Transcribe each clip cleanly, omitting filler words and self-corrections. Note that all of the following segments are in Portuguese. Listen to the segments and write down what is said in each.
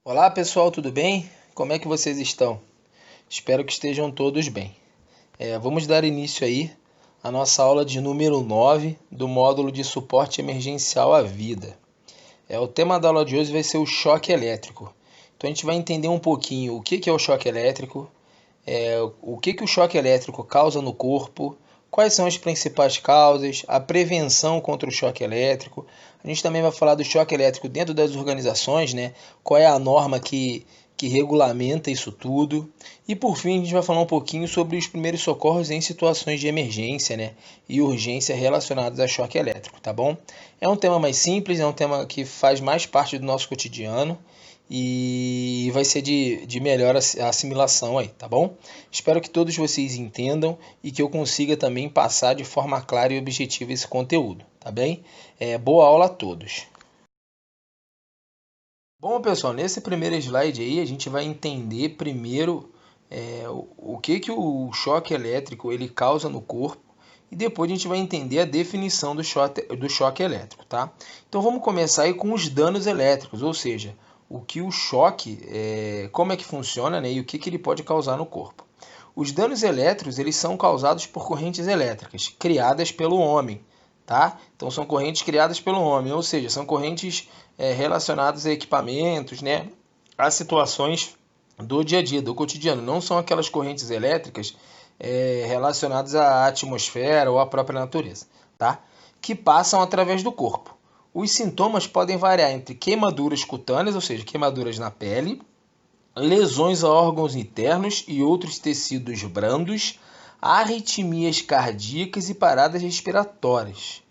Olá pessoal, tudo bem? Como é que vocês estão? Espero que estejam todos bem. Vamos dar início aí à nossa aula de número 9 do módulo de suporte emergencial à vida. O tema da aula de hoje vai ser o choque elétrico. Então a gente vai entender um pouquinho o que é o choque elétrico, o que o choque elétrico causa no corpo, quais são as principais causas, a prevenção contra o choque elétrico. A gente também vai falar do choque elétrico dentro das organizações, né? Qual é a norma que regulamenta isso tudo. E por fim, a gente vai falar um pouquinho sobre os primeiros socorros em situações de emergência, né? E urgência relacionadas a choque elétrico, tá bom? É um tema mais simples, é um tema que faz mais parte do nosso cotidiano e vai ser de melhor assimilação aí, tá bom? Espero que todos vocês entendam e que eu consiga também passar de forma clara e objetiva esse conteúdo, tá bem? Boa aula a todos. Bom, pessoal, nesse primeiro slide aí a gente vai entender primeiro o que o choque elétrico ele causa no corpo e depois a gente vai entender a definição do choque elétrico, tá? Então vamos começar aí com os danos elétricos, ou seja, o que o choque, como é que funciona, né, e o que ele pode causar no corpo. Os danos elétricos eles são causados por correntes elétricas criadas pelo homem, tá? Então são correntes criadas pelo homem, ou seja, são correntes relacionadas a equipamentos, né, a situações do dia a dia, do cotidiano. Não são aquelas correntes elétricas relacionadas à atmosfera ou à própria natureza, tá? Que passam através do corpo. Os sintomas podem variar entre queimaduras cutâneas, ou seja, queimaduras na pele, lesões a órgãos internos e outros tecidos brandos, arritmias cardíacas e paradas respiratórias.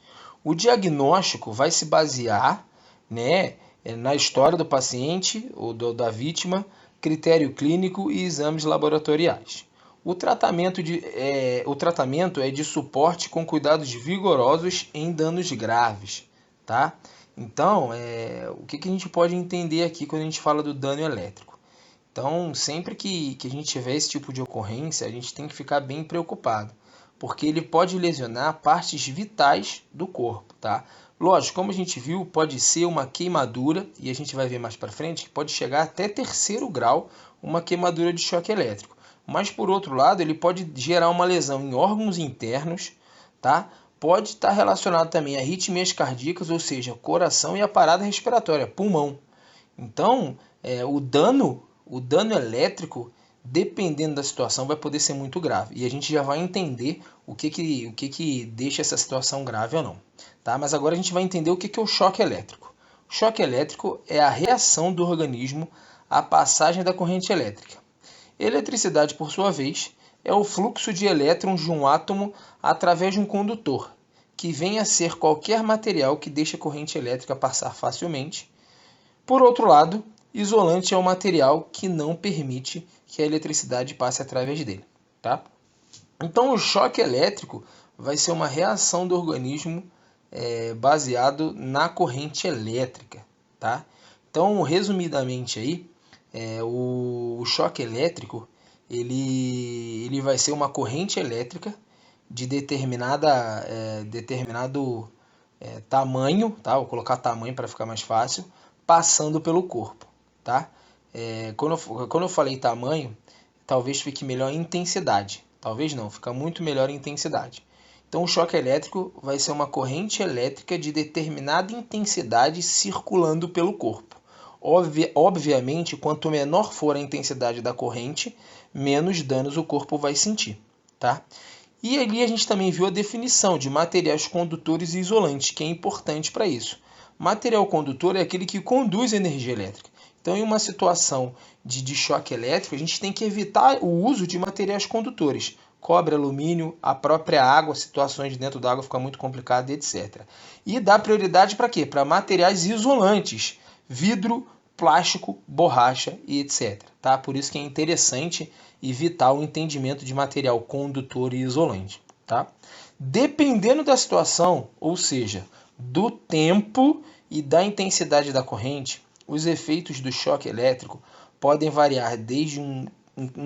O diagnóstico vai se basear, né, na história do paciente ou da vítima, critério clínico e exames laboratoriais. O tratamento é de suporte com cuidados vigorosos em danos graves, tá? Então, o que a gente pode entender aqui quando a gente fala do dano elétrico? Então, sempre que a gente tiver esse tipo de ocorrência, a gente tem que ficar bem preocupado, porque ele pode lesionar partes vitais do corpo, tá? Lógico, como a gente viu, pode ser uma queimadura, e a gente vai ver mais para frente, que pode chegar até terceiro grau, uma queimadura de choque elétrico. Mas, por outro lado, ele pode gerar uma lesão em órgãos internos, tá? Pode estar relacionado também a arritmias cardíacas, ou seja, coração e a parada respiratória, pulmão. Então, o dano elétrico, dependendo da situação, vai poder ser muito grave. E a gente já vai entender o que deixa essa situação grave ou não. Tá? Mas agora a gente vai entender o que é o choque elétrico. O choque elétrico é a reação do organismo à passagem da corrente elétrica. Eletricidade, por sua vez, é o fluxo de elétrons de um átomo através de um condutor, que vem a ser qualquer material que deixe a corrente elétrica passar facilmente. Por outro lado, isolante é um material que não permite que a eletricidade passe através dele, tá? Então, o choque elétrico vai ser uma reação do organismo baseado na corrente elétrica, tá? Então, resumidamente aí, o choque elétrico ele vai ser uma corrente elétrica de determinado tamanho, tá? Vou colocar tamanho para ficar mais fácil, passando pelo corpo, tá? Quando eu falei tamanho, talvez fique melhor em intensidade. Talvez não, fica muito melhor em intensidade. Então, o choque elétrico vai ser uma corrente elétrica de determinada intensidade circulando pelo corpo. Obviamente, quanto menor for a intensidade da corrente, menos danos o corpo vai sentir, tá? E ali a gente também viu a definição de materiais condutores e isolantes, que é importante para isso. Material condutor é aquele que conduz energia elétrica. Então, em uma situação de choque elétrico, a gente tem que evitar o uso de materiais condutores. Cobre, alumínio, a própria água, situações dentro da água fica muito complicado, etc. E dá prioridade para quê? Para materiais isolantes, vidro, plástico, borracha e etc. Tá? Por isso que é interessante e vital o entendimento de material condutor e isolante. Tá? Dependendo da situação, ou seja, do tempo e da intensidade da corrente, os efeitos do choque elétrico podem variar desde um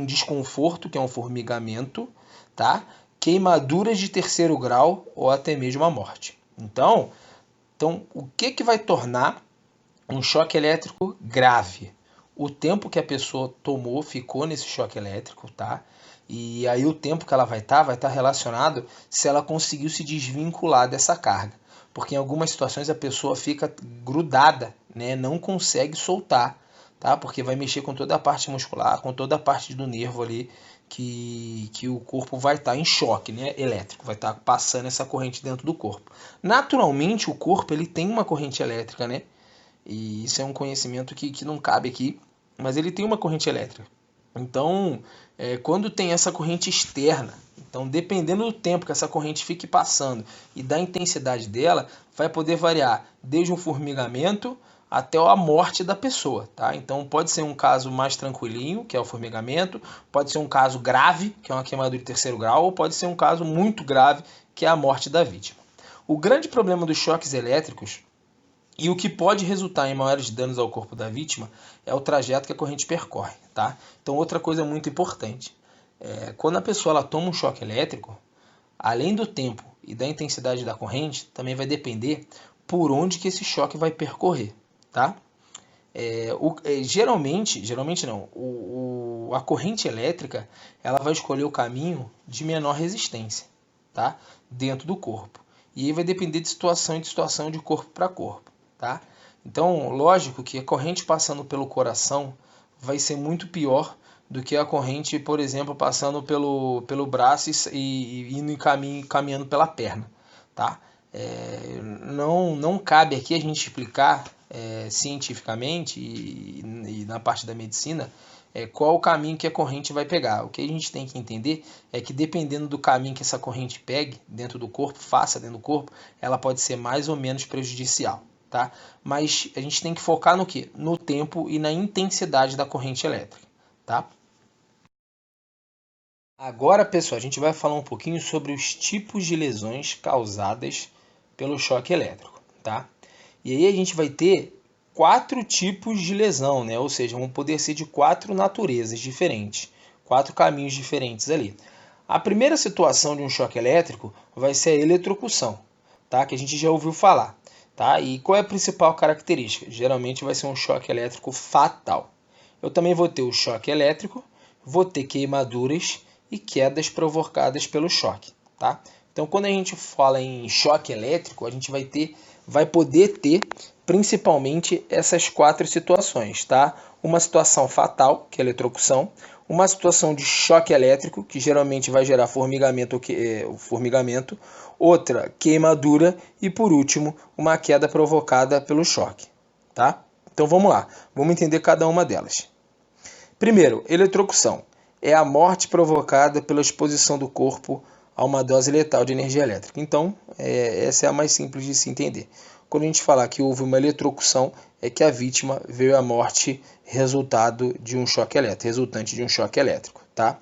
desconforto, que é um formigamento, tá? Queimaduras de terceiro grau ou até mesmo a morte. Então o que vai tornar um choque elétrico grave? o tempo que a pessoa tomou, ficou nesse choque elétrico, tá? E aí o tempo que ela vai estar relacionado se ela conseguiu se desvincular dessa carga. Porque em algumas situações a pessoa fica grudada, né? Não consegue soltar, tá? Porque vai mexer com toda a parte muscular, com toda a parte do nervo ali, que o corpo vai estar em choque, né? Elétrico, vai estar passando essa corrente dentro do corpo. Naturalmente o corpo ele tem uma corrente elétrica, né? E isso é um conhecimento que não cabe aqui, mas ele tem uma corrente elétrica. Então, quando tem essa corrente externa, então dependendo do tempo que essa corrente fique passando e da intensidade dela, vai poder variar desde um formigamento até a morte da pessoa, tá? Então pode ser um caso mais tranquilinho, que é o formigamento, pode ser um caso grave, que é uma queimadura de terceiro grau, ou pode ser um caso muito grave, que é a morte da vítima. O grande problema dos choques elétricos e o que pode resultar em maiores danos ao corpo da vítima é o trajeto que a corrente percorre, tá? Então outra coisa muito importante, quando a pessoa ela toma um choque elétrico, além do tempo e da intensidade da corrente, também vai depender por onde que esse choque vai percorrer, tá? Geralmente não, a corrente elétrica ela vai escolher o caminho de menor resistência, tá? Dentro do corpo. E aí vai depender de situação em situação, de corpo para corpo, tá? Então, lógico que a corrente passando pelo coração vai ser muito pior do que a corrente, por exemplo, passando pelo braço e indo caminhando pela perna, tá? Não cabe aqui a gente explicar cientificamente e na parte da medicina qual o caminho que a corrente vai pegar. O que a gente tem que entender é que dependendo do caminho que essa corrente pegue dentro do corpo, faça dentro do corpo, ela pode ser mais ou menos prejudicial, tá? Mas a gente tem que focar no quê? No tempo e na intensidade da corrente elétrica, tá? Agora, pessoal, a gente vai falar um pouquinho sobre os tipos de lesões causadas pelo choque elétrico, tá? E aí a gente vai ter 4 tipos de lesão, né? Ou seja, vão poder ser de 4 naturezas diferentes, 4 caminhos diferentes ali. A primeira situação de um choque elétrico vai ser a eletrocução, tá? Que a gente já ouviu falar, tá? E qual é a principal característica? Geralmente vai ser um choque elétrico fatal. Eu também vou ter o choque elétrico, vou ter queimaduras e quedas provocadas pelo choque, tá? Então, quando a gente fala em choque elétrico, a gente vai poder ter principalmente essas 4 situações, tá? Uma situação fatal, que é a eletrocução, uma situação de choque elétrico, que geralmente vai gerar formigamento, outra, queimadura e, por último, uma queda provocada pelo choque, tá? Então, vamos lá, vamos entender cada uma delas. Primeiro, eletrocução. É a morte provocada pela exposição do corpo a uma dose letal de energia elétrica. Então, essa é a mais simples de se entender. Quando a gente falar que houve uma eletrocução, é que a vítima veio à morte resultante de um choque elétrico, tá?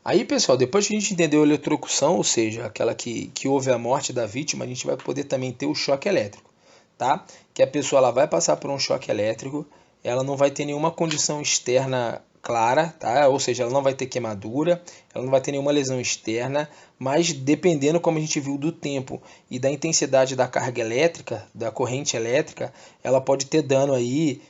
Aí, pessoal, depois que a gente entendeu a eletrocução, ou seja, aquela que houve a morte da vítima, a gente vai poder também ter o choque elétrico, tá? Que a pessoa ela vai passar por um choque elétrico, ela não vai ter nenhuma condição externa clara, tá? Ou seja, ela não vai ter queimadura, ela não vai ter nenhuma lesão externa, mas dependendo, como a gente viu, do tempo e da intensidade da carga elétrica, da corrente elétrica, ela pode ter dano aí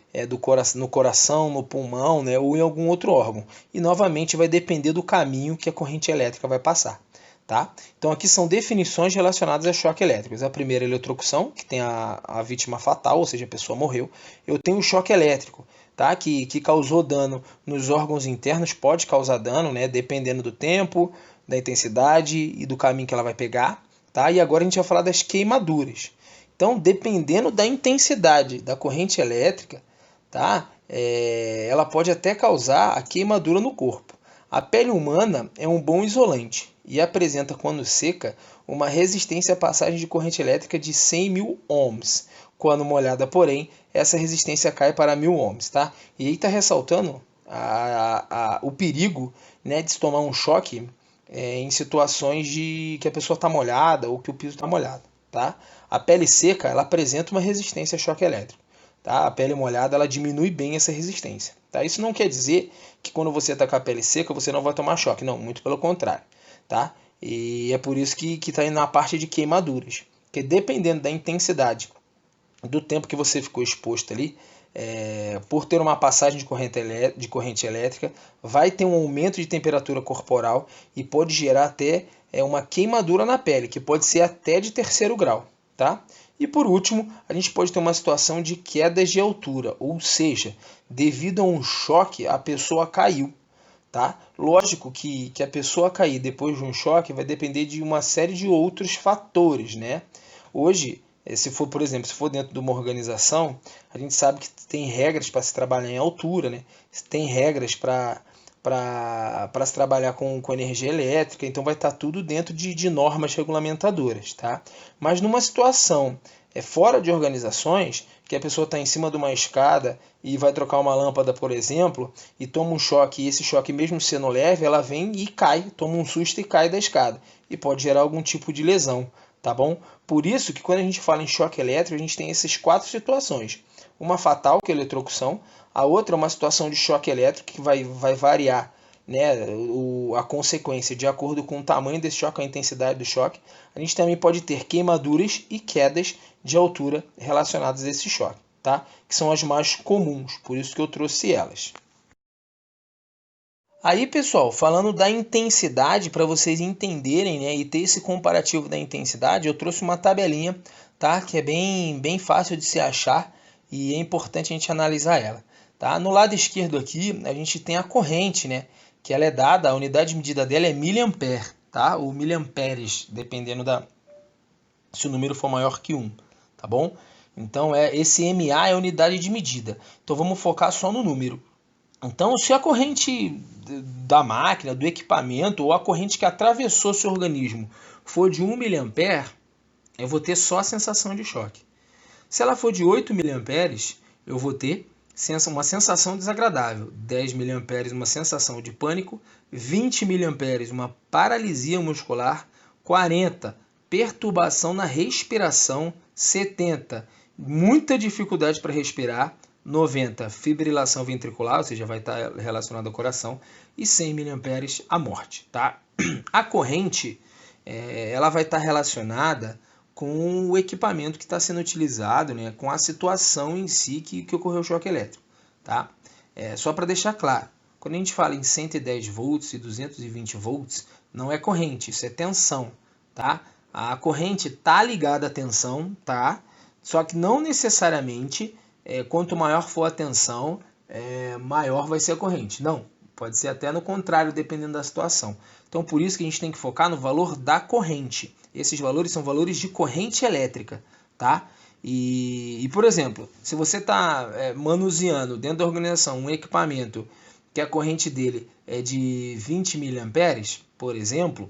no coração, no pulmão, né? Ou em algum outro órgão. E novamente vai depender do caminho que a corrente elétrica vai passar. Tá? Então aqui são definições relacionadas a choque elétricos. A primeira é a eletrocução, que tem a vítima fatal, ou seja, a pessoa morreu. Eu tenho o choque elétrico, tá? que causou dano nos órgãos internos, pode causar dano, né? Dependendo do tempo, da intensidade e do caminho que ela vai pegar. Tá? E agora a gente vai falar das queimaduras. Então, dependendo da intensidade da corrente elétrica, tá? Ela pode até causar a queimadura no corpo. A pele humana é um bom isolante e apresenta, quando seca, uma resistência à passagem de corrente elétrica de 100.000 ohms. Quando molhada, porém, essa resistência cai para 1.000 ohms. Tá? E aí está ressaltando o perigo, né, de se tomar um choque em situações de que a pessoa está molhada ou que o piso está molhado. Tá? A pele seca ela apresenta uma resistência a choque elétrico. Tá? A pele molhada ela diminui bem essa resistência. Tá? Isso não quer dizer que quando você está com a pele seca você não vai tomar choque. Não, muito pelo contrário. Tá? E é por isso que está aí na parte de queimaduras. Porque dependendo da intensidade do tempo que você ficou exposto ali, por ter uma passagem de corrente elétrica, vai ter um aumento de temperatura corporal e pode gerar até uma queimadura na pele, que pode ser até de 3º grau. Tá? E por último, a gente pode ter uma situação de quedas de altura, ou seja, devido a um choque, a pessoa caiu. Tá? Lógico que a pessoa cair depois de um choque vai depender de uma série de outros fatores, né? Hoje, se for, por exemplo, se for dentro de uma organização, a gente sabe que tem regras para se trabalhar em altura, né? Tem regras para se trabalhar com energia elétrica, então vai estar tudo dentro de normas regulamentadoras, tá? Mas numa situação fora de organizações, que a pessoa está em cima de uma escada e vai trocar uma lâmpada, por exemplo, e toma um choque, e esse choque mesmo sendo leve, ela vem e cai, toma um susto e cai da escada, e pode gerar algum tipo de lesão, tá bom? Por isso que quando a gente fala em choque elétrico, a gente tem essas 4 situações. Uma fatal, que é a eletrocução, a outra é uma situação de choque elétrico que vai variar, né, a consequência de acordo com o tamanho desse choque, a intensidade do choque. A gente também pode ter queimaduras e quedas de altura relacionadas a esse choque, tá? Que são as mais comuns, por isso que eu trouxe elas. Aí, pessoal, falando da intensidade, para vocês entenderem, né, e ter esse comparativo da intensidade, eu trouxe uma tabelinha, tá, que é bem fácil de se achar e é importante a gente analisar ela. Tá? No lado esquerdo aqui, a gente tem a corrente, né, que ela é dada, a unidade de medida dela é miliampere, tá? Ou miliamperes, dependendo se o número for maior que 1, tá bom? Então, esse MA é a unidade de medida. Então, vamos focar só no número. Então, se a corrente da máquina, do equipamento, ou a corrente que atravessou seu organismo for de 1 miliampere, eu vou ter só a sensação de choque. Se ela for de 8 miliamperes, eu vou ter uma sensação desagradável. 10 miliamperes, uma sensação de pânico. 20 miliamperes, uma paralisia muscular. 40, perturbação na respiração. 70, muita dificuldade para respirar. 90, fibrilação ventricular, ou seja, vai estar relacionado ao coração. E 100 miliamperes, a morte. Tá? A corrente ela vai estar relacionada com o equipamento que está sendo utilizado, né, com a situação em si que ocorreu o choque elétrico. Tá? Só para deixar claro, quando a gente fala em 110 volts e 220 volts, não é corrente, isso é tensão. Tá? A corrente está ligada à tensão, tá? Só que não necessariamente, quanto maior for a tensão, maior vai ser a corrente. Não, pode ser até no contrário, dependendo da situação. Então, por isso que a gente tem que focar no valor da corrente. Esses valores são valores de corrente elétrica, tá? E por exemplo, se você está manuseando dentro da organização um equipamento que a corrente dele é de 20 miliamperes, por exemplo,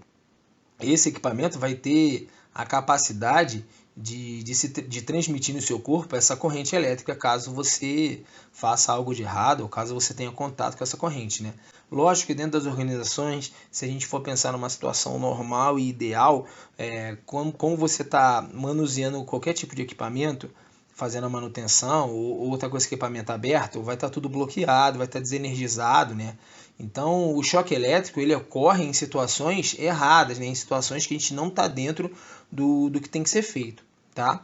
esse equipamento vai ter a capacidade de transmitir no seu corpo essa corrente elétrica caso você faça algo de errado ou caso você tenha contato com essa corrente, né? Lógico que dentro das organizações, se a gente for pensar numa situação normal e ideal, como você está manuseando qualquer tipo de equipamento, fazendo a manutenção ou outra coisa, equipamento aberto, vai estar tudo bloqueado, vai estar desenergizado, né? Então, o choque elétrico ele ocorre em situações erradas, né? Em situações que a gente não está dentro do que tem que ser feito. Tá?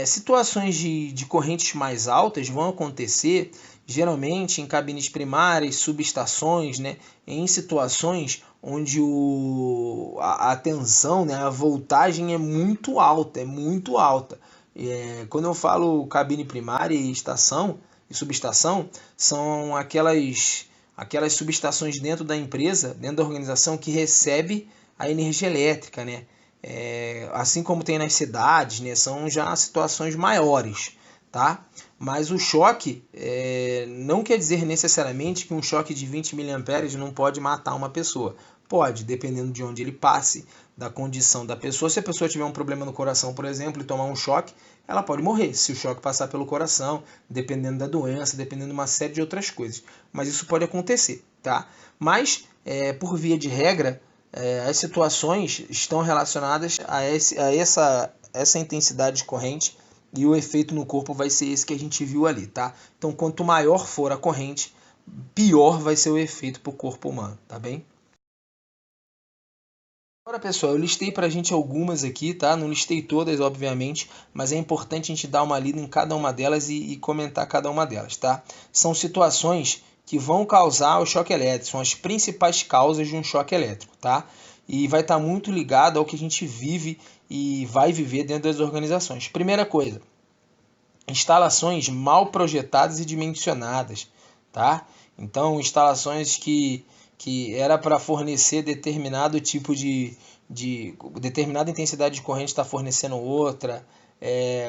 Situações de correntes mais altas vão acontecer geralmente em cabines primárias, subestações, né? Em situações onde a tensão, né? A voltagem é muito alta, quando eu falo cabine primária e estação e subestação, são aquelas subestações dentro da empresa, dentro da organização, que recebe a energia elétrica, né? Assim como tem nas cidades, né? São já situações maiores, tá? Mas o choque não quer dizer necessariamente que um choque de 20 miliamperes não pode matar uma pessoa. Pode, dependendo de onde ele passe, da condição da pessoa. Se a pessoa tiver um problema no coração, por exemplo, e tomar um choque, ela pode morrer se o choque passar pelo coração, dependendo da doença, dependendo de uma série de outras coisas. Mas isso pode acontecer, tá? Mas, por via de regra, as situações estão relacionadas a essa intensidade de corrente e o efeito no corpo vai ser esse que a gente viu ali, tá? Então, quanto maior for a corrente, pior vai ser o efeito para o corpo humano, tá bem? Agora, pessoal, eu listei para a gente algumas aqui, tá? Não listei todas, obviamente, mas é importante a gente dar uma lida em cada uma delas e comentar cada uma delas, tá? São situações que vão causar o choque elétrico, são as principais causas de um choque elétrico, tá? E vai estar muito ligado ao que a gente vive e vai viver dentro das organizações. Primeira coisa, instalações mal projetadas e dimensionadas, tá? Então, instalações que era para fornecer determinado tipo de determinada intensidade de corrente está fornecendo outra,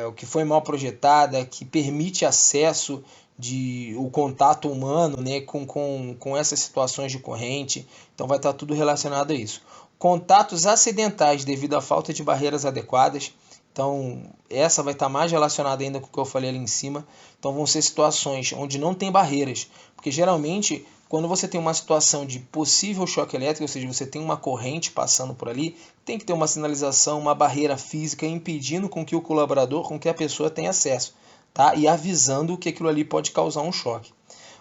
o que foi mal projetada, que permite acesso de o contato humano, né, com essas situações de corrente. Então vai estar tudo relacionado a isso. Contatos acidentais devido à falta de barreiras adequadas. Então, essa vai estar mais relacionada ainda com o que eu falei ali em cima. Então, vão ser situações onde não tem barreiras. Porque, geralmente, quando você tem uma situação de possível choque elétrico, ou seja, você tem uma corrente passando por ali, tem que ter uma sinalização, uma barreira física impedindo com que o colaborador, com que a pessoa tenha acesso, tá? E avisando que aquilo ali pode causar um choque.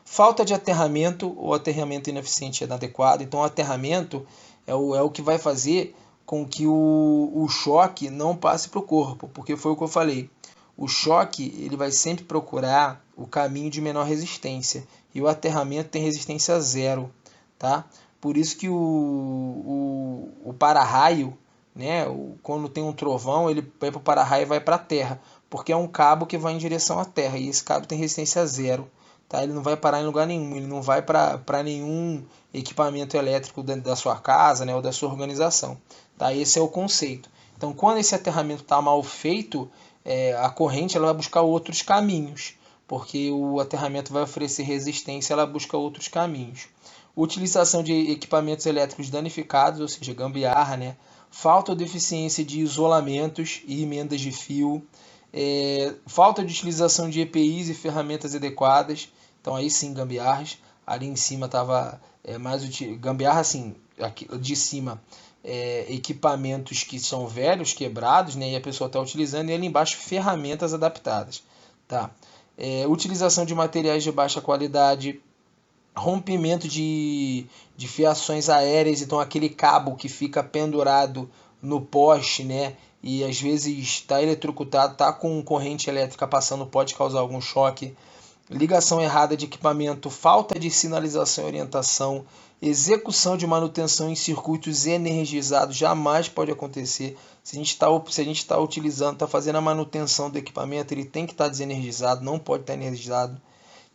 Falta de aterramento ou aterramento ineficiente e inadequado. Então, o aterramento é o que vai fazer com que o choque não passe para o corpo, porque foi o que eu falei. O choque ele vai sempre procurar o caminho de menor resistência e o aterramento tem resistência zero, tá? Por isso que o para-raio, né, quando tem um trovão, ele vai para o para-raio e vai para a terra, porque é um cabo que vai em direção à terra e esse cabo tem resistência zero. Tá? Ele não vai parar em lugar nenhum, ele não vai para nenhum equipamento elétrico dentro da sua casa, né, ou da sua organização. Tá? Esse é o conceito. Então, quando esse aterramento está mal feito, a corrente ela vai buscar outros caminhos, porque o aterramento vai oferecer resistência, ela busca outros caminhos. Utilização de equipamentos elétricos danificados, ou seja, gambiarra, né? Falta ou deficiência de isolamentos e emendas de fio, falta de utilização de EPIs e ferramentas adequadas. Então aí sim, gambiarras. Ali em cima estava mais gambiarra assim, aqui de cima equipamentos que são velhos, quebrados, né, e a pessoa está utilizando, e ali embaixo ferramentas adaptadas. Tá? Utilização de materiais de baixa qualidade, rompimento de fiações aéreas, então aquele cabo que fica pendurado no poste, né, e às vezes está eletrocutado, está com corrente elétrica passando, pode causar algum choque. Ligação errada de equipamento, falta de sinalização e orientação, execução de manutenção em circuitos energizados jamais pode acontecer. Se a gente está utilizando, está fazendo a manutenção do equipamento, ele tem que estar desenergizado, não pode estar energizado.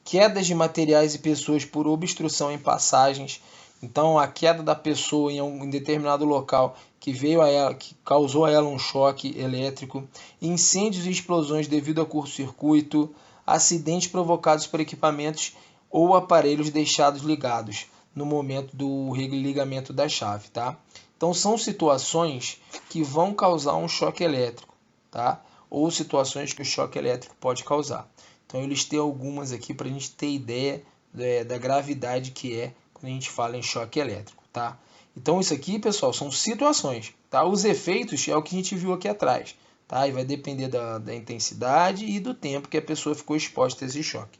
Quedas de materiais e pessoas por obstrução em passagens. Então, a queda da pessoa em determinado local que veio a ela, que causou a ela um choque elétrico. Incêndios e explosões devido a curto-circuito. Acidentes provocados por equipamentos ou aparelhos deixados ligados no momento do ligamento da chave, tá? Então são situações que vão causar um choque elétrico, tá? Ou situações que o choque elétrico pode causar. Então eu listei algumas aqui para a gente ter ideia da gravidade que é quando a gente fala em choque elétrico, tá? Então isso aqui, pessoal, são situações, tá? Os efeitos é o que a gente viu aqui atrás. Tá? E vai depender da intensidade e do tempo que a pessoa ficou exposta a esse choque.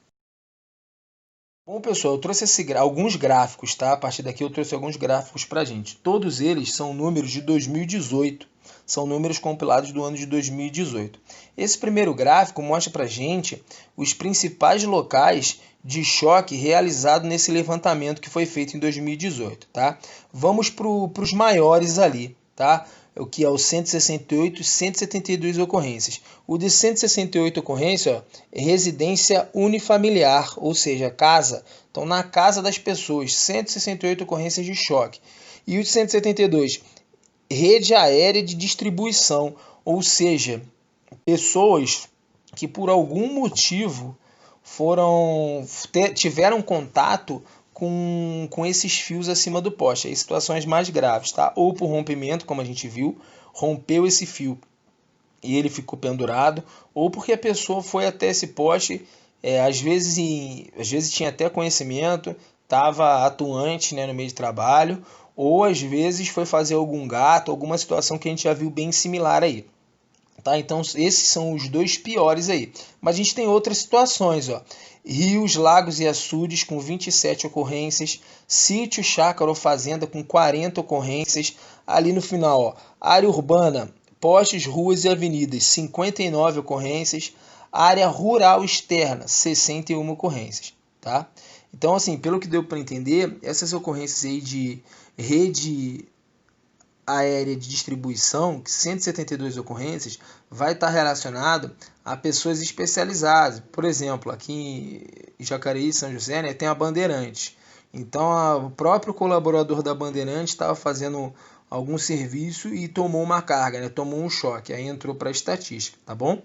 Bom, pessoal, eu trouxe alguns gráficos, tá? A partir daqui eu trouxe alguns gráficos para a gente. Todos eles são números de 2018, são números compilados do ano de 2018. Esse primeiro gráfico mostra para a gente os principais locais de choque realizado nesse levantamento que foi feito em 2018, tá? Vamos para os maiores ali, tá? O que é o 168 e 172 ocorrências. O de 168 ocorrências é residência unifamiliar, ou seja, casa. Então, na casa das pessoas, 168 ocorrências de choque. E o de 172, rede aérea de distribuição, ou seja, pessoas que por algum motivo tiveram contato com esses fios acima do poste, aí situações mais graves, tá? Ou por rompimento, como a gente viu, rompeu esse fio e ele ficou pendurado, ou porque a pessoa foi até esse poste, às vezes tinha até conhecimento, estava atuante, né, no meio de trabalho, ou às vezes foi fazer algum gato, alguma situação que a gente já viu bem similar aí. tá? Então esses são os dois piores aí. Mas a gente tem outras situações, ó. Rios, lagos e açudes com 27 ocorrências, sítio, chácara ou fazenda com 40 ocorrências. Ali no final, ó, área urbana, postes, ruas e avenidas, 59 ocorrências. Área rural externa, 61 ocorrências, tá? Então, assim, pelo que deu para entender, essas ocorrências aí de rede aérea de distribuição, 172 ocorrências, vai estar relacionado a pessoas especializadas. Por exemplo, aqui em Jacareí, São José, né, tem a Bandeirantes. Então, o próprio colaborador da Bandeirantes estava fazendo algum serviço e tomou uma carga, né, tomou um choque, aí entrou para a estatística, tá bom?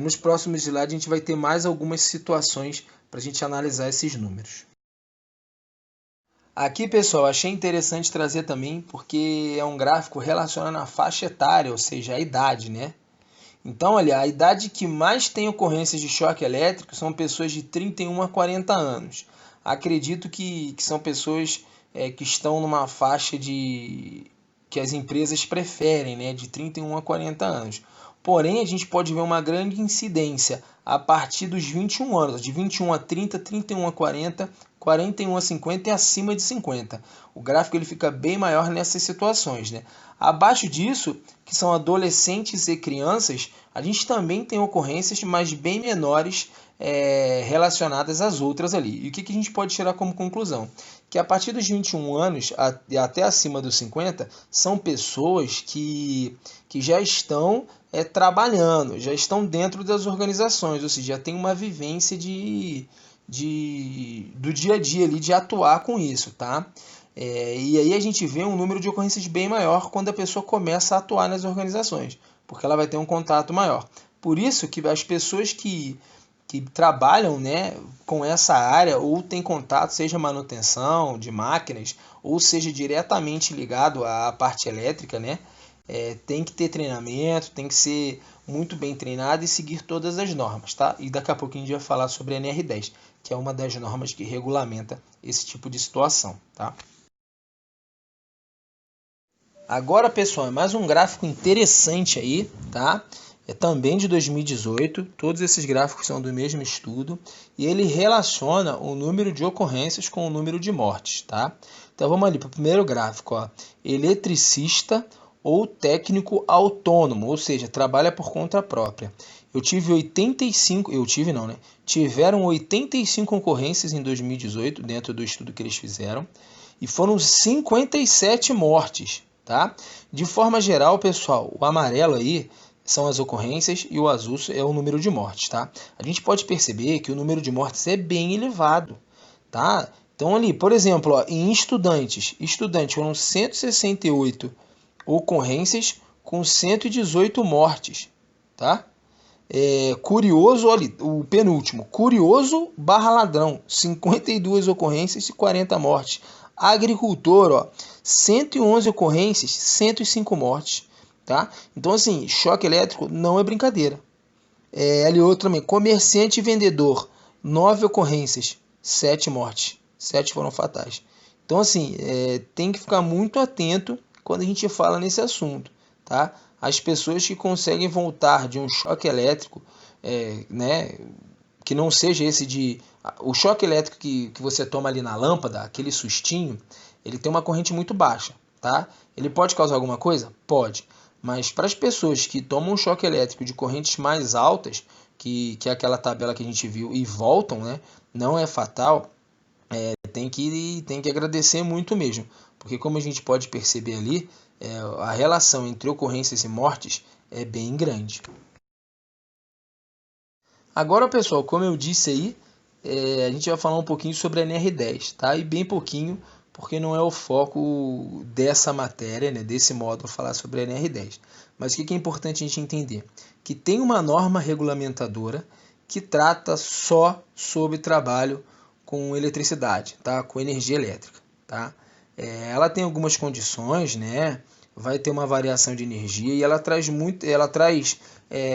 Nos próximos slides a gente vai ter mais algumas situações para a gente analisar esses números. Aqui, pessoal, achei interessante trazer também porque é um gráfico relacionado à faixa etária, ou seja, a idade, né? Então, olha, a idade que mais tem ocorrências de choque elétrico são pessoas de 31 a 40 anos. Acredito que são pessoas que estão numa faixa que as empresas preferem, né, de 31 a 40 anos. Porém, a gente pode ver uma grande incidência a partir dos 21 anos, de 21 a 30, 31 a 40, 41 a 50 e acima de 50. O gráfico ele fica bem maior nessas situações, né? Abaixo disso, que são adolescentes e crianças, a gente também tem ocorrências, mas bem menores relacionadas às outras ali. E o que a gente pode tirar como conclusão? Que a partir dos 21 anos até acima dos 50, são pessoas que já estão trabalhando, já estão dentro das organizações, ou seja, já tem uma vivência do dia a dia ali, de atuar com isso, tá? E aí a gente vê um número de ocorrências bem maior quando a pessoa começa a atuar nas organizações, porque ela vai ter um contato maior. Por isso que as pessoas que trabalham, né, com essa área ou têm contato, seja manutenção de máquinas ou seja diretamente ligado à parte elétrica, né, tem que ter treinamento, tem que ser muito bem treinado e seguir todas as normas, tá? E daqui a pouco a gente vai falar sobre a NR10, que é uma das normas que regulamenta esse tipo de situação, tá? Agora, pessoal, é mais um gráfico interessante aí, tá? É também de 2018, todos esses gráficos são do mesmo estudo, e ele relaciona o número de ocorrências com o número de mortes, tá? Então vamos ali para o primeiro gráfico, ó. Eletricista ou técnico autônomo, ou seja, trabalha por conta própria. Tiveram 85 ocorrências em 2018, dentro do estudo que eles fizeram, e foram 57 mortes, tá? De forma geral, pessoal, o amarelo aí são as ocorrências e o azul é o número de mortes, tá? A gente pode perceber que o número de mortes é bem elevado, tá? Então ali, por exemplo, ó, em estudantes foram 168 ocorrências com 118 mortes, tá? Curioso, olha, o penúltimo, curioso barra ladrão, 52 ocorrências e 40 mortes. Agricultor, ó, 111 ocorrências, 105 mortes, tá? Então, assim, choque elétrico não é brincadeira. Ali outro também, comerciante e vendedor, 9 ocorrências, 7 mortes, 7 foram fatais. Então, assim, tem que ficar muito atento quando a gente fala nesse assunto, tá? As pessoas que conseguem voltar de um choque elétrico, né, que não seja esse de... O choque elétrico que você toma ali na lâmpada, aquele sustinho, ele tem uma corrente muito baixa, tá? Ele pode causar alguma coisa? Pode. Mas para as pessoas que tomam um choque elétrico de correntes mais altas, que é aquela tabela que a gente viu, e voltam, né, não é fatal, tem que agradecer muito mesmo. Porque como a gente pode perceber ali, a relação entre ocorrências e mortes é bem grande. Agora, pessoal, como eu disse aí, a gente vai falar um pouquinho sobre a NR10, tá? E bem pouquinho, porque não é o foco dessa matéria, né, desse módulo, falar sobre a NR10. Mas o que é importante a gente entender? Que tem uma norma regulamentadora que trata só sobre trabalho com eletricidade, tá? Com energia elétrica, tá? Ela tem algumas condições, né? Vai ter uma variação de energia e ela traz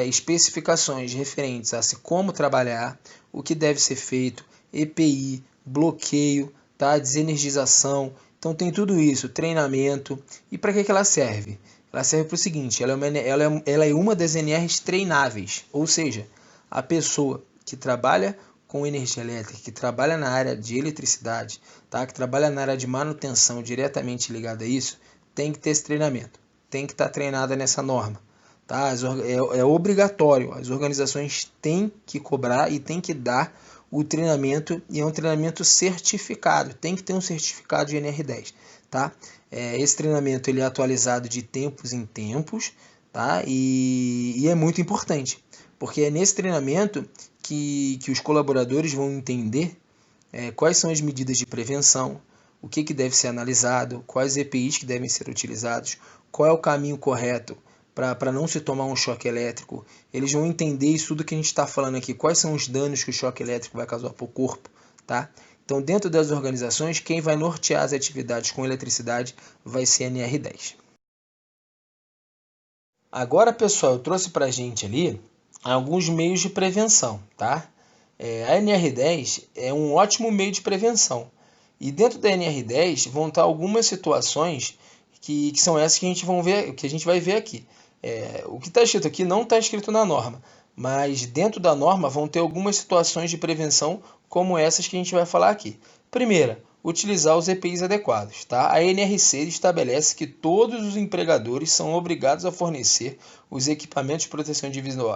especificações referentes a como trabalhar, o que deve ser feito, EPI, bloqueio, tá? Desenergização. Então tem tudo isso, treinamento. E para que ela serve? ela serve para o seguinte, ela é uma das NRs treináveis, ou seja, a pessoa que trabalha com energia elétrica, que trabalha na área de eletricidade, tá? Que trabalha na área de manutenção diretamente ligada a isso, tem que ter esse treinamento, tem que estar treinada nessa norma. Tá? É obrigatório, as organizações têm que cobrar e têm que dar o treinamento, e é um treinamento certificado, tem que ter um certificado de NR10. Tá? Esse treinamento ele é atualizado de tempos em tempos, tá? E é muito importante, porque é nesse treinamento que os colaboradores vão entender quais são as medidas de prevenção, o que deve ser analisado, quais EPIs que devem ser utilizados, qual é o caminho correto para não se tomar um choque elétrico. Eles vão entender isso tudo que a gente está falando aqui, quais são os danos que o choque elétrico vai causar para o corpo. Tá? Então, dentro das organizações, quem vai nortear as atividades com eletricidade vai ser a NR10. Agora, pessoal, eu trouxe para a gente ali alguns meios de prevenção, tá? A NR10 é um ótimo meio de prevenção. E dentro da NR10 vão estar algumas situações que são essas que a gente vai ver aqui. O que está escrito aqui não está escrito na norma, mas dentro da norma vão ter algumas situações de prevenção como essas que a gente vai falar aqui. Primeira, utilizar os EPIs adequados. Tá? A NRC estabelece que todos os empregadores são obrigados a fornecer os equipamentos de proteção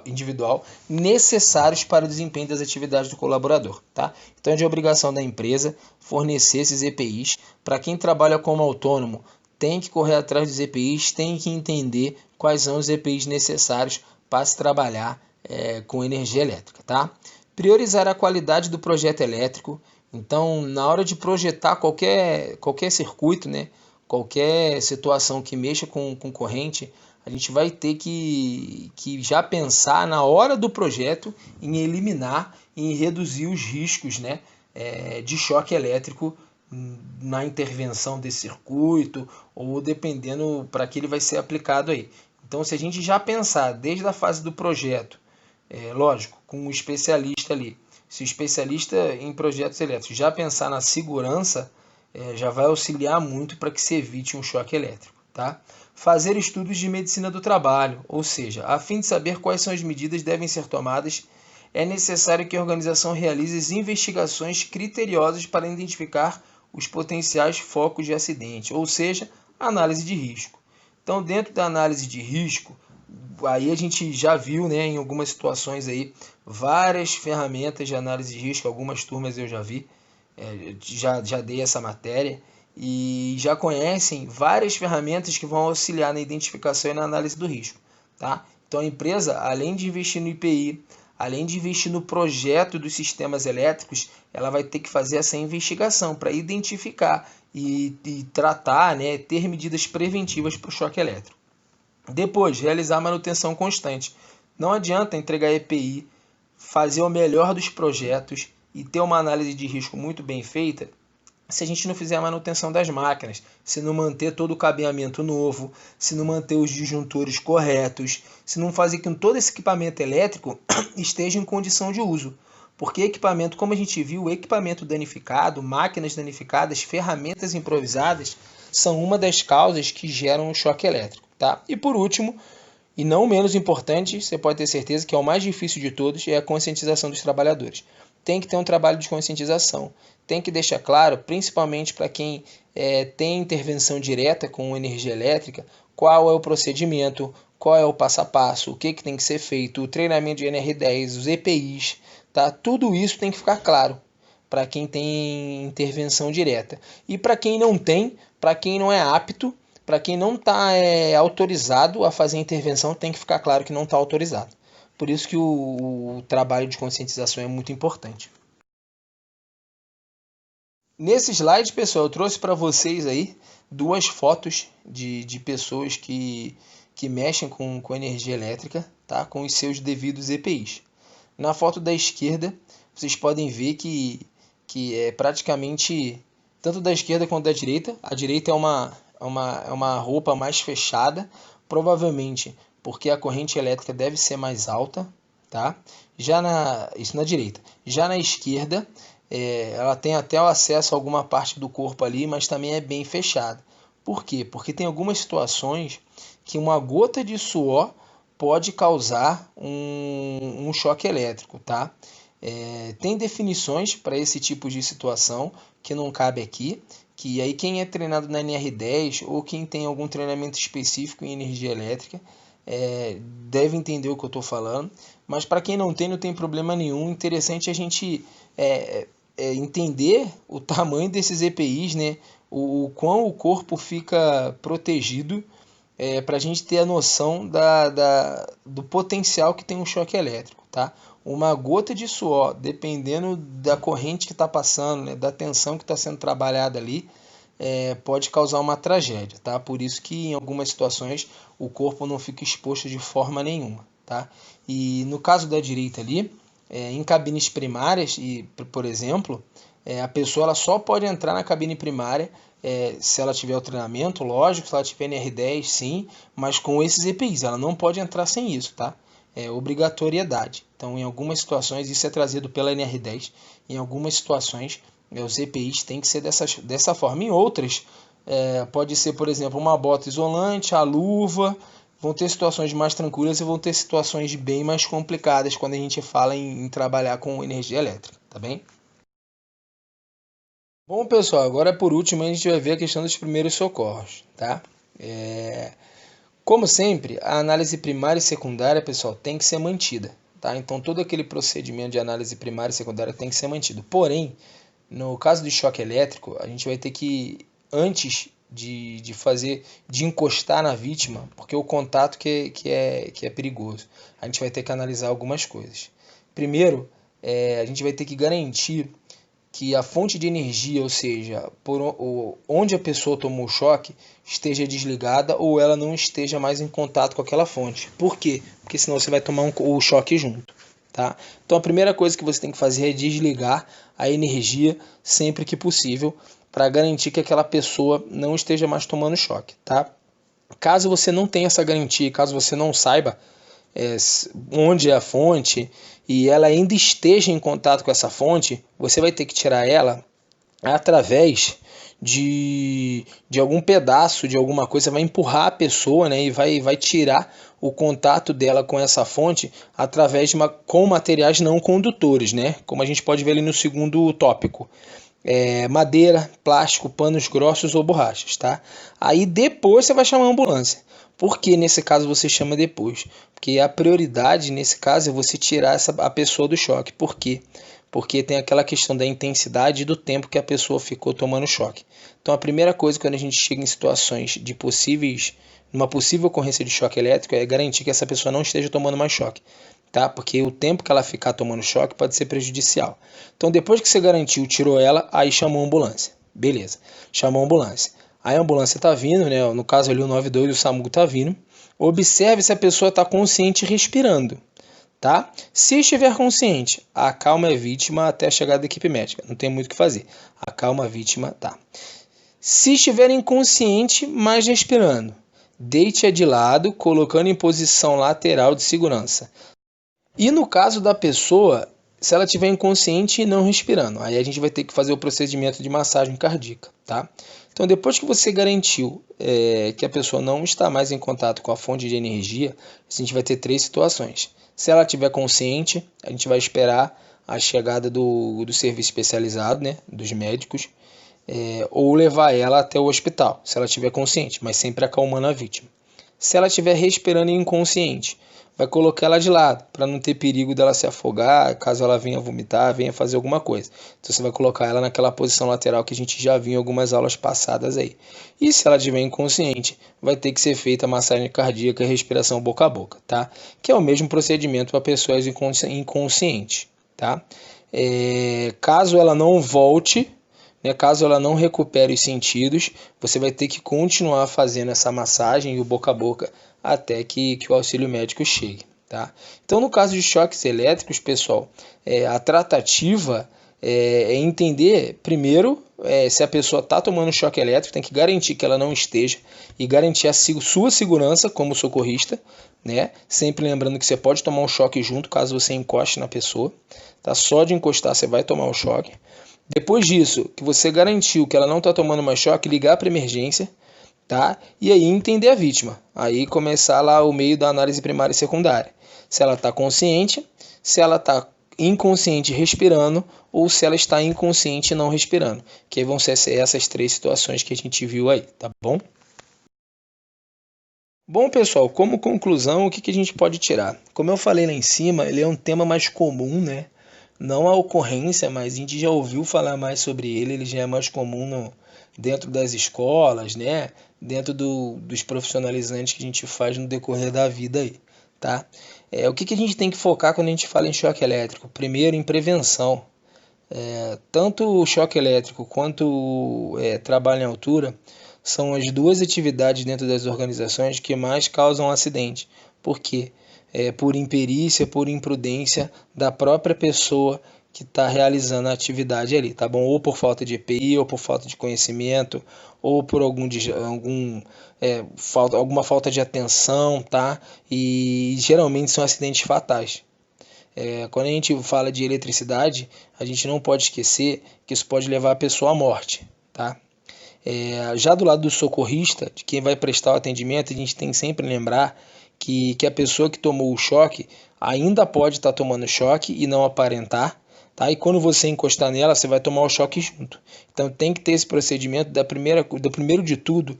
individual necessários para o desempenho das atividades do colaborador. Tá? Então é de obrigação da empresa fornecer esses EPIs. Para quem trabalha como autônomo, tem que correr atrás dos EPIs, tem que entender quais são os EPIs necessários para se trabalhar com energia elétrica. Tá? Priorizar a qualidade do projeto elétrico. Então, na hora de projetar qualquer circuito, né, qualquer situação que mexa com corrente, a gente vai ter que já pensar na hora do projeto em eliminar, em reduzir os riscos, né, de choque elétrico na intervenção desse circuito ou dependendo para que ele vai ser aplicado aí. Então, se a gente já pensar desde a fase do projeto, lógico, com um especialista ali, se o especialista em projetos elétricos já pensar na segurança, já vai auxiliar muito para que se evite um choque elétrico. Tá? Fazer estudos de medicina do trabalho, ou seja, a fim de saber quais são as medidas que devem ser tomadas, é necessário que a organização realize investigações criteriosas para identificar os potenciais focos de acidente, ou seja, análise de risco. Então, dentro da análise de risco, aí a gente já viu, né, em algumas situações aí, várias ferramentas de análise de risco, algumas turmas eu já vi, já dei essa matéria, e já conhecem várias ferramentas que vão auxiliar na identificação e na análise do risco. Tá? Então a empresa, além de investir no IPI, além de investir no projeto dos sistemas elétricos, ela vai ter que fazer essa investigação para identificar e tratar, né, ter medidas preventivas para o choque elétrico. Depois, realizar manutenção constante. Não adianta entregar EPI, fazer o melhor dos projetos e ter uma análise de risco muito bem feita se a gente não fizer a manutenção das máquinas, se não manter todo o cabeamento novo, se não manter os disjuntores corretos, se não fazer com que todo esse equipamento elétrico esteja em condição de uso. Porque equipamento, como a gente viu, equipamento danificado, máquinas danificadas, ferramentas improvisadas, são uma das causas que geram o choque elétrico. Tá? E por último, e não menos importante, você pode ter certeza que é o mais difícil de todos, é a conscientização dos trabalhadores. Tem que ter um trabalho de conscientização. Tem que deixar claro, principalmente para quem tem intervenção direta com energia elétrica, qual é o procedimento, qual é o passo a passo, o que tem que ser feito, o treinamento de NR10, os EPIs, tá? Tudo isso tem que ficar claro para quem tem intervenção direta. E para quem não tem, para quem não é apto, para quem não está autorizado a fazer intervenção, tem que ficar claro que não está autorizado. Por isso que o trabalho de conscientização é muito importante. Nesse slide, pessoal, eu trouxe para vocês aí duas fotos de pessoas que mexem com energia elétrica, tá? Com os seus devidos EPIs. Na foto da esquerda, vocês podem ver que é praticamente tanto da esquerda quanto da direita. A direita é uma roupa mais fechada, provavelmente porque a corrente elétrica deve ser mais alta, tá? Isso na direita. Já na esquerda, ela tem até o acesso a alguma parte do corpo ali, mas também é bem fechada. Por quê? Porque tem algumas situações que uma gota de suor pode causar um choque elétrico, tá? Tem definições para esse tipo de situação que não cabe aqui, que aí quem é treinado na NR10 ou quem tem algum treinamento específico em energia elétrica deve entender o que eu estou falando, mas para quem não tem problema nenhum. Interessante a gente entender o tamanho desses EPIs, né? O quão o corpo fica protegido, para a gente ter a noção do potencial que tem um choque elétrico, tá? Uma gota de suor, dependendo da corrente que está passando, né, da tensão que está sendo trabalhada ali, pode causar uma tragédia, tá? Por isso que em algumas situações o corpo não fica exposto de forma nenhuma, tá? E no caso da direita ali, em cabines primárias, por exemplo, a pessoa ela só pode entrar na cabine primária se ela tiver o treinamento, lógico, se ela tiver NR10, sim, mas com esses EPIs, ela não pode entrar sem isso, tá? É obrigatoriedade. Então, em algumas situações, isso é trazido pela NR10, em algumas situações, os EPIs têm que ser dessa forma. Em outras, pode ser, por exemplo, uma bota isolante, a luva. Vão ter situações mais tranquilas e vão ter situações bem mais complicadas quando a gente fala em trabalhar com energia elétrica, tá bem? Bom, pessoal, agora por último a gente vai ver a questão dos primeiros socorros, tá? Como sempre, a análise primária e secundária, pessoal, tem que ser mantida, tá? Então todo aquele procedimento de análise primária e secundária tem que ser mantido. Porém, no caso do choque elétrico, a gente vai ter que, antes de encostar na vítima, porque o contato que é perigoso, a gente vai ter que analisar algumas coisas. Primeiro, a gente vai ter que garantir que a fonte de energia, ou seja, onde a pessoa tomou o choque, esteja desligada ou ela não esteja mais em contato com aquela fonte. Por quê? Porque senão você vai tomar o choque junto. Tá? Então a primeira coisa que você tem que fazer é desligar a energia sempre que possível para garantir que aquela pessoa não esteja mais tomando choque. Tá? Caso você não tenha essa garantia, caso você não saiba onde é a fonte e ela ainda esteja em contato com essa fonte, você vai ter que tirar ela através de algum pedaço, de alguma coisa. Você vai empurrar a pessoa, né, e vai tirar o contato dela com essa fonte através com materiais não condutores, né, como a gente pode ver ali no segundo tópico. Madeira, plástico, panos grossos ou borrachas, tá? Aí depois você vai chamar a ambulância. Por que nesse caso você chama depois? Porque a prioridade nesse caso é você tirar a pessoa do choque. Por quê? Porque tem aquela questão da intensidade e do tempo que a pessoa ficou tomando choque. Então a primeira coisa quando a gente chega em situações de uma possível ocorrência de choque elétrico é garantir que essa pessoa não esteja tomando mais choque. Tá? Porque o tempo que ela ficar tomando choque pode ser prejudicial. Então depois que você garantiu, tirou ela, aí chamou a ambulância. Beleza, chamou a ambulância. Aí a ambulância está vindo, né? No caso ali o 92, o SAMU está vindo. Observe se a pessoa está consciente e respirando. Tá? Se estiver consciente, acalma a vítima até a chegada da equipe médica. Não tem muito o que fazer. Acalma a vítima, tá. Se estiver inconsciente, mas respirando, deite-a de lado, colocando em posição lateral de segurança. E no caso da pessoa, se ela estiver inconsciente e não respirando, aí a gente vai ter que fazer o procedimento de massagem cardíaca, tá? Então, depois que você garantiu que a pessoa não está mais em contato com a fonte de energia, a gente vai ter 3 situações. Se ela estiver consciente, a gente vai esperar a chegada do serviço especializado, né, dos médicos, ou levar ela até o hospital, se ela estiver consciente, mas sempre acalmando a vítima. Se ela estiver respirando inconsciente, vai colocar ela de lado, para não ter perigo dela se afogar, caso ela venha vomitar, venha fazer alguma coisa. Então você vai colocar ela naquela posição lateral que a gente já viu em algumas aulas passadas aí. E se ela estiver inconsciente, vai ter que ser feita a massagem cardíaca e respiração boca a boca, tá? Que é o mesmo procedimento para pessoas inconscientes, tá? Caso ela não volte, né, caso ela não recupere os sentidos, você vai ter que continuar fazendo essa massagem e o boca a boca até que o auxílio médico chegue. Tá? Então, no caso de choques elétricos, pessoal, a tratativa é entender primeiro se a pessoa está tomando choque elétrico, tem que garantir que ela não esteja e garantir a sua segurança como socorrista, né? Sempre lembrando que você pode tomar um choque junto caso você encoste na pessoa. Tá? Só de encostar você vai tomar um choque. Depois disso, que você garantiu que ela não está tomando mais choque, ligar para emergência, tá? E aí entender a vítima. Aí começar lá o meio da análise primária e secundária. Se ela está consciente, se ela está inconsciente respirando ou se ela está inconsciente não respirando. Que aí vão ser essas 3 situações que a gente viu aí, tá bom? Bom, pessoal, como conclusão, o que a gente pode tirar? Como eu falei lá em cima, ele é um tema mais comum, né? Não a ocorrência, mas a gente já ouviu falar mais sobre ele, ele já é mais comum dentro das escolas, né? Dentro dos profissionalizantes que a gente faz no decorrer da vida aí, tá? O que a gente tem que focar quando a gente fala em choque elétrico? Primeiro, em prevenção. Tanto o choque elétrico quanto trabalho em altura são as 2 atividades dentro das organizações que mais causam acidente. Por quê? Por imperícia, por imprudência da própria pessoa que está realizando a atividade ali, tá bom? Ou por falta de EPI, ou por falta de conhecimento, ou por alguma falta de atenção, tá? E geralmente são acidentes fatais. Quando a gente fala de eletricidade, a gente não pode esquecer que isso pode levar a pessoa à morte, tá? Já do lado do socorrista, de quem vai prestar o atendimento, a gente tem que sempre lembrar que a pessoa que tomou o choque ainda pode estar tomando choque e não aparentar, tá? E quando você encostar nela, você vai tomar o choque junto. Então tem que ter esse procedimento do primeiro de tudo,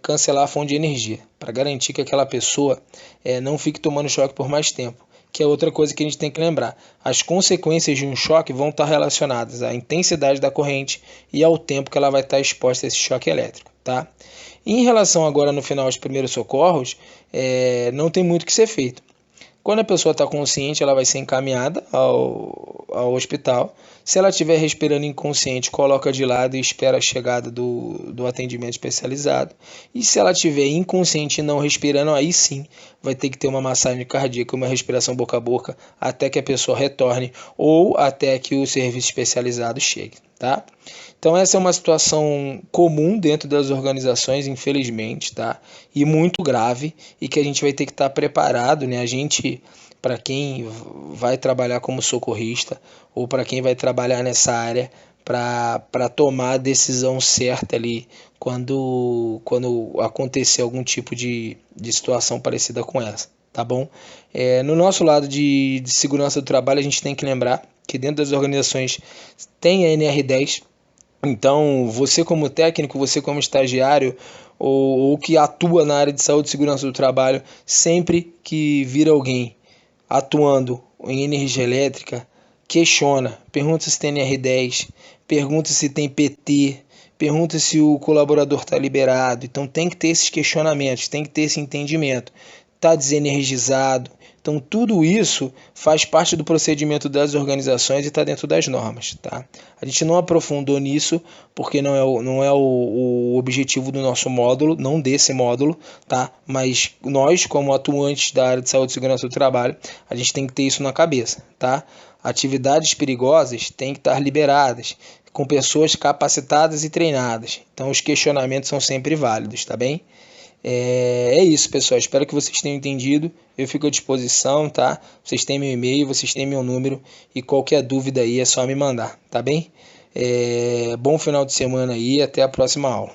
cancelar a fonte de energia, para garantir que aquela pessoa não fique tomando choque por mais tempo. Que é outra coisa que a gente tem que lembrar. As consequências de um choque vão estar relacionadas à intensidade da corrente e ao tempo que ela vai estar exposta a esse choque elétrico, tá? Em relação agora no final aos primeiros socorros, não tem muito o que ser feito. Quando a pessoa está consciente, ela vai ser encaminhada ao hospital. Se ela estiver respirando inconsciente, coloca de lado e espera a chegada do atendimento especializado. E se ela estiver inconsciente e não respirando, aí sim vai ter que ter uma massagem cardíaca, uma respiração boca a boca, até que a pessoa retorne ou até que o serviço especializado chegue, tá? Então essa é uma situação comum dentro das organizações, infelizmente, tá? E muito grave e que a gente vai ter que estar preparado, né? A gente, para quem vai trabalhar como socorrista ou para quem vai trabalhar nessa área, para tomar a decisão certa ali quando acontecer algum tipo de situação parecida com essa, tá bom? No nosso lado de segurança do trabalho, a gente tem que lembrar que dentro das organizações tem a NR10. Então, você como técnico, você como estagiário ou que atua na área de saúde e segurança do trabalho, sempre que vir alguém atuando em energia elétrica, questiona, pergunta se tem NR10, pergunta se tem PT, pergunta se o colaborador está liberado. Então tem que ter esses questionamentos, tem que ter esse entendimento. Está desenergizado? Então tudo isso faz parte do procedimento das organizações e está dentro das normas, tá? A gente não aprofundou nisso porque não é o objetivo do nosso módulo, não desse módulo, tá? Mas nós, como atuantes da área de saúde e segurança do trabalho, a gente tem que ter isso na cabeça, tá? Atividades perigosas têm que estar liberadas, com pessoas capacitadas e treinadas. Então os questionamentos são sempre válidos, tá bem? É isso, pessoal. Espero que vocês tenham entendido. Eu fico à disposição, tá? Vocês têm meu e-mail, vocês têm meu número e qualquer dúvida aí é só me mandar, tá bem? Bom final de semana aí, até a próxima aula.